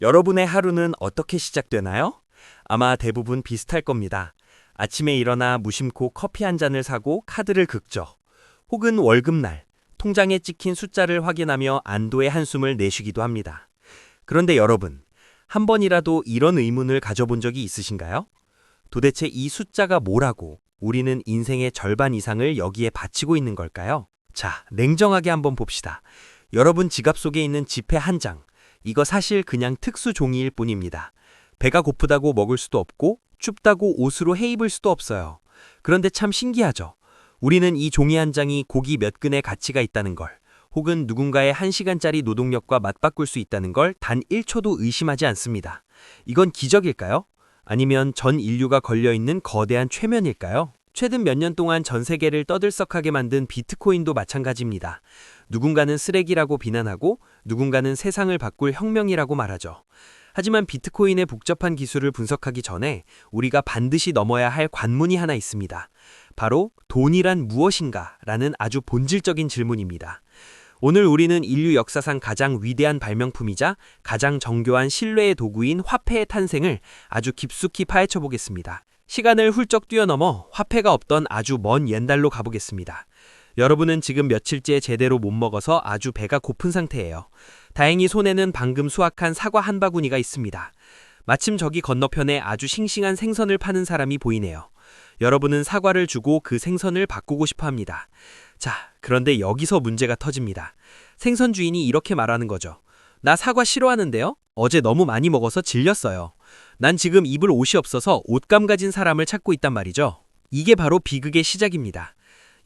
여러분의 하루는 어떻게 시작되나요? 아마 대부분 비슷할 겁니다. 아침에 일어나 무심코 커피 한 잔을 사고 카드를 긁죠. 혹은 월급날, 통장에 찍힌 숫자를 확인하며 안도의 한숨을 내쉬기도 합니다. 그런데 여러분, 한 번이라도 이런 의문을 가져본 적이 있으신가요? 도대체 이 숫자가 뭐라고 우리는 인생의 절반 이상을 여기에 바치고 있는 걸까요? 자, 냉정하게 한번 봅시다. 여러분 지갑 속에 있는 지폐 한 장, 이거 사실 그냥 특수 종이일 뿐입니다. 배가 고프다고 먹을 수도 없고 춥다고 옷으로 헤입을 수도 없어요. 그런데 참 신기하죠. 우리는 이 종이 한 장이 고기 몇 근의 가치가 있다는 걸, 혹은 누군가의 1시간짜리 노동력과 맞바꿀 수 있다는 걸 단 1초도 의심하지 않습니다. 이건 기적일까요? 아니면 전 인류가 걸려있는 거대한 최면일까요? 최근 몇 년 동안 전 세계를 떠들썩하게 만든 비트코인도 마찬가지입니다. 누군가는 쓰레기라고 비난하고 누군가는 세상을 바꿀 혁명이라고 말하죠. 하지만 비트코인의 복잡한 기술을 분석하기 전에 우리가 반드시 넘어야 할 관문이 하나 있습니다. 바로 돈이란 무엇인가? 라는 아주 본질적인 질문입니다. 오늘 우리는 인류 역사상 가장 위대한 발명품이자 가장 정교한 신뢰의 도구인 화폐의 탄생을 아주 깊숙이 파헤쳐 보겠습니다. 시간을 훌쩍 뛰어넘어 화폐가 없던 아주 먼 옛날로 가보겠습니다. 여러분은 지금 며칠째 제대로 못 먹어서 아주 배가 고픈 상태예요. 다행히 손에는 방금 수확한 사과 한 바구니가 있습니다. 마침 저기 건너편에 아주 싱싱한 생선을 파는 사람이 보이네요. 여러분은 사과를 주고 그 생선을 바꾸고 싶어 합니다. 자, 그런데 여기서 문제가 터집니다. 생선 주인이 이렇게 말하는 거죠. 나 사과 싫어하는데요? 어제 너무 많이 먹어서 질렸어요. 난 지금 입을 옷이 없어서 옷감 가진 사람을 찾고 있단 말이죠. 이게 바로 비극의 시작입니다.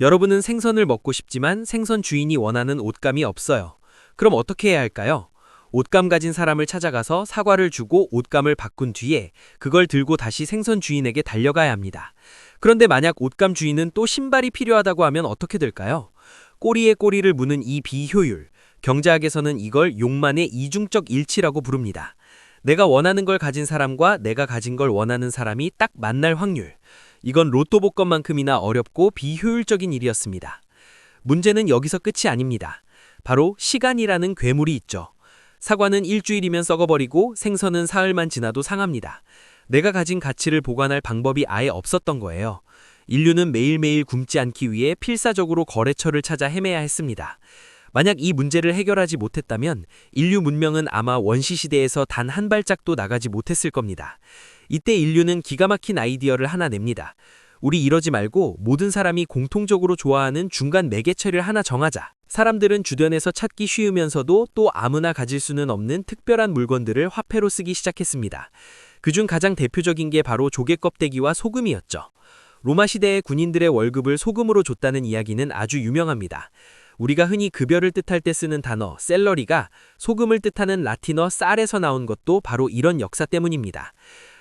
여러분은 생선을 먹고 싶지만 생선 주인이 원하는 옷감이 없어요. 그럼 어떻게 해야 할까요? 옷감 가진 사람을 찾아가서 사과를 주고 옷감을 바꾼 뒤에 그걸 들고 다시 생선 주인에게 달려가야 합니다. 그런데 만약 옷감 주인은 또 신발이 필요하다고 하면 어떻게 될까요? 꼬리에 꼬리를 무는 이 비효율, 경제학에서는 이걸 욕만의 이중적 일치라고 부릅니다. 내가 원하는 걸 가진 사람과 내가 가진 걸 원하는 사람이 딱 만날 확률. 이건 로또 복권만큼이나 어렵고 비효율적인 일이었습니다. 문제는 여기서 끝이 아닙니다. 바로 시간이라는 괴물이 있죠. 사과는 일주일이면 썩어버리고 생선은 사흘만 지나도 상합니다. 내가 가진 가치를 보관할 방법이 아예 없었던 거예요. 인류는 매일매일 굶지 않기 위해 필사적으로 거래처를 찾아 헤매야 했습니다. 만약 이 문제를 해결하지 못했다면 인류 문명은 아마 원시시대에서 단 한 발짝도 나가지 못했을 겁니다. 이때 인류는 기가 막힌 아이디어를 하나 냅니다. 우리 이러지 말고 모든 사람이 공통적으로 좋아하는 중간 매개체를 하나 정하자. 사람들은 주변에서 찾기 쉬우면서도 또 아무나 가질 수는 없는 특별한 물건들을 화폐로 쓰기 시작했습니다. 그중 가장 대표적인 게 바로 조개 껍데기와 소금이었죠. 로마 시대의 군인들의 월급을 소금으로 줬다는 이야기는 아주 유명합니다. 우리가 흔히 급여를 뜻할 때 쓰는 단어 셀러리가 소금을 뜻하는 라틴어 쌀에서 나온 것도 바로 이런 역사 때문입니다.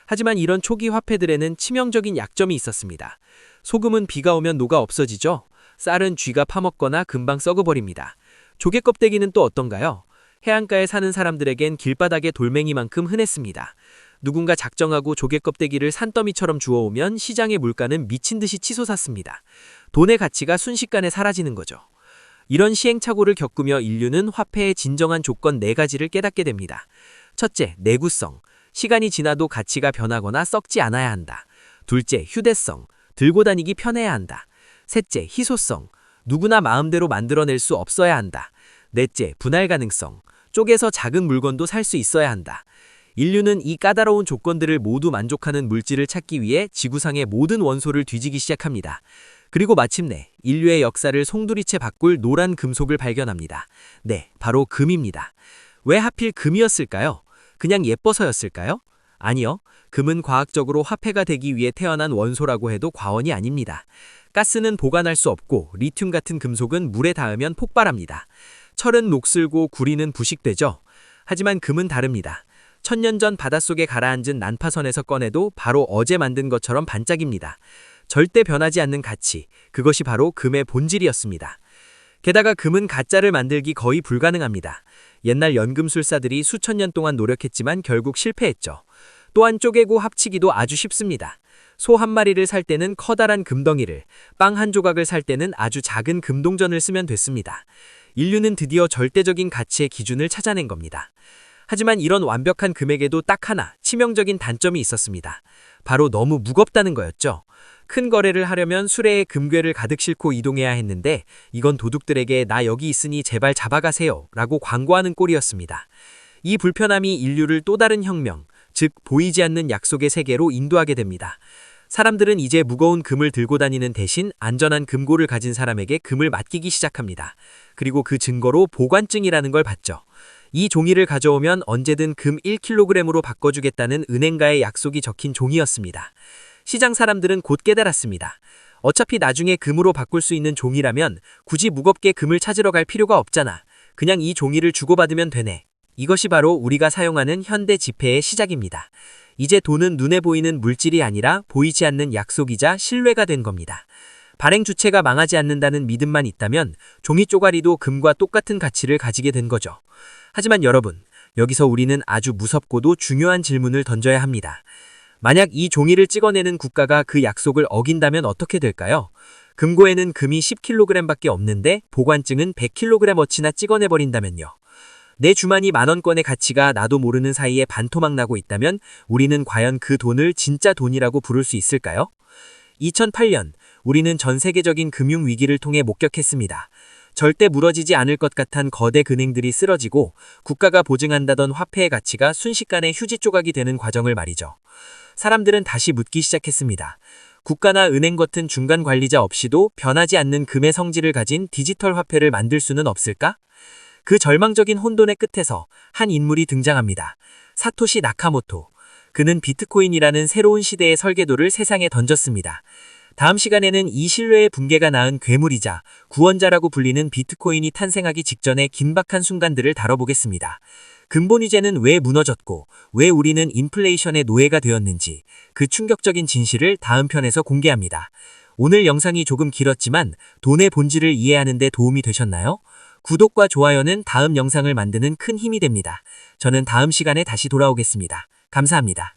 하지만 이런 초기 화폐들에는 치명적인 약점이 있었습니다. 소금은 비가 오면 녹아 없어지죠. 쌀은 쥐가 파먹거나 금방 썩어버립니다. 조개 껍데기는 또 어떤가요? 해안가에 사는 사람들에겐 길바닥의 돌멩이만큼 흔했습니다. 누군가 작정하고 조개 껍데기를 산더미처럼 주워오면 시장의 물가는 미친 듯이 치솟았습니다. 돈의 가치가 순식간에 사라지는 거죠. 이런 시행착오를 겪으며 인류는 화폐의 진정한 조건 4가지를 깨닫게 됩니다. 첫째, 내구성. 시간이 지나도 가치가 변하거나 썩지 않아야 한다. 둘째, 휴대성. 들고 다니기 편해야 한다. 셋째, 희소성. 누구나 마음대로 만들어낼 수 없어야 한다. 넷째, 분할 가능성. 쪼개서 작은 물건도 살 수 있어야 한다. 인류는 이 까다로운 조건들을 모두 만족하는 물질을 찾기 위해 지구상의 모든 원소를 뒤지기 시작합니다. 그리고 마침내 인류의 역사를 송두리째 바꿀 노란 금속을 발견합니다. 네, 바로 금입니다. 왜 하필 금이었을까요? 그냥 예뻐서였을까요? 아니요. 금은 과학적으로 화폐가 되기 위해 태어난 원소라고 해도 과언이 아닙니다. 가스는 보관할 수 없고 리튬 같은 금속은 물에 닿으면 폭발합니다. 철은 녹슬고 구리는 부식되죠. 하지만 금은 다릅니다. 1000년 전 바닷속에 가라앉은 난파선에서 꺼내도 바로 어제 만든 것처럼 반짝입니다. 절대 변하지 않는 가치, 그것이 바로 금의 본질이었습니다. 게다가 금은 가짜를 만들기 거의 불가능합니다. 옛날 연금술사들이 수천 년 동안 노력했지만 결국 실패했죠. 또한 쪼개고 합치기도 아주 쉽습니다. 소 한 마리를 살 때는 커다란 금덩이를, 빵 한 조각을 살 때는 아주 작은 금동전을 쓰면 됐습니다. 인류는 드디어 절대적인 가치의 기준을 찾아낸 겁니다. 하지만 이런 완벽한 금액에도 딱 하나 치명적인 단점이 있었습니다. 바로 너무 무겁다는 거였죠. 큰 거래를 하려면 수레에 금괴를 가득 싣고 이동해야 했는데 이건 도둑들에게 나 여기 있으니 제발 잡아가세요 라고 광고하는 꼴이었습니다. 이 불편함이 인류를 또 다른 혁명, 즉 보이지 않는 약속의 세계로 인도하게 됩니다. 사람들은 이제 무거운 금을 들고 다니는 대신 안전한 금고를 가진 사람에게 금을 맡기기 시작합니다. 그리고 그 증거로 보관증이라는 걸 받죠. 이 종이를 가져오면 언제든 금 1kg으로 바꿔주겠다는 은행가의 약속이 적힌 종이였습니다. 시장 사람들은 곧 깨달았습니다. 어차피 나중에 금으로 바꿀 수 있는 종이라면 굳이 무겁게 금을 찾으러 갈 필요가 없잖아. 그냥 이 종이를 주고받으면 되네. 이것이 바로 우리가 사용하는 현대 지폐의 시작입니다. 이제 돈은 눈에 보이는 물질이 아니라 보이지 않는 약속이자 신뢰가 된 겁니다. 발행 주체가 망하지 않는다는 믿음만 있다면 종이 쪼가리도 금과 똑같은 가치를 가지게 된 거죠. 하지만 여러분, 여기서 우리는 아주 무섭고도 중요한 질문을 던져야 합니다. 만약 이 종이를 찍어내는 국가가 그 약속을 어긴다면 어떻게 될까요? 금고에는 금이 10kg밖에 없는데 보관증은 100kg어치나 찍어내버린다면요. 내 주머니 만원권의 가치가 나도 모르는 사이에 반토막 나고 있다면 우리는 과연 그 돈을 진짜 돈이라고 부를 수 있을까요? 2008년, 우리는 전 세계적인 금융 위기를 통해 목격했습니다. 절대 무너지지 않을 것 같은 거대 은행들이 쓰러지고 국가가 보증한다던 화폐의 가치가 순식간에 휴지 조각이 되는 과정을 말이죠. 사람들은 다시 묻기 시작했습니다. 국가나 은행 같은 중간 관리자 없이도 변하지 않는 금의 성질을 가진 디지털 화폐를 만들 수는 없을까? 그 절망적인 혼돈의 끝에서 한 인물이 등장합니다. 사토시 나카모토. 그는 비트코인이라는 새로운 시대의 설계도를 세상에 던졌습니다. 다음 시간에는 이 신뢰의 붕괴가 낳은 괴물이자 구원자라고 불리는 비트코인이 탄생하기 직전의 긴박한 순간들을 다뤄보겠습니다. 근본 위제는 왜 무너졌고 왜 우리는 인플레이션의 노예가 되었는지 그 충격적인 진실을 다음 편에서 공개합니다. 오늘 영상이 조금 길었지만 돈의 본질을 이해하는 데 도움이 되셨나요? 구독과 좋아요는 다음 영상을 만드는 큰 힘이 됩니다. 저는 다음 시간에 다시 돌아오겠습니다. 감사합니다.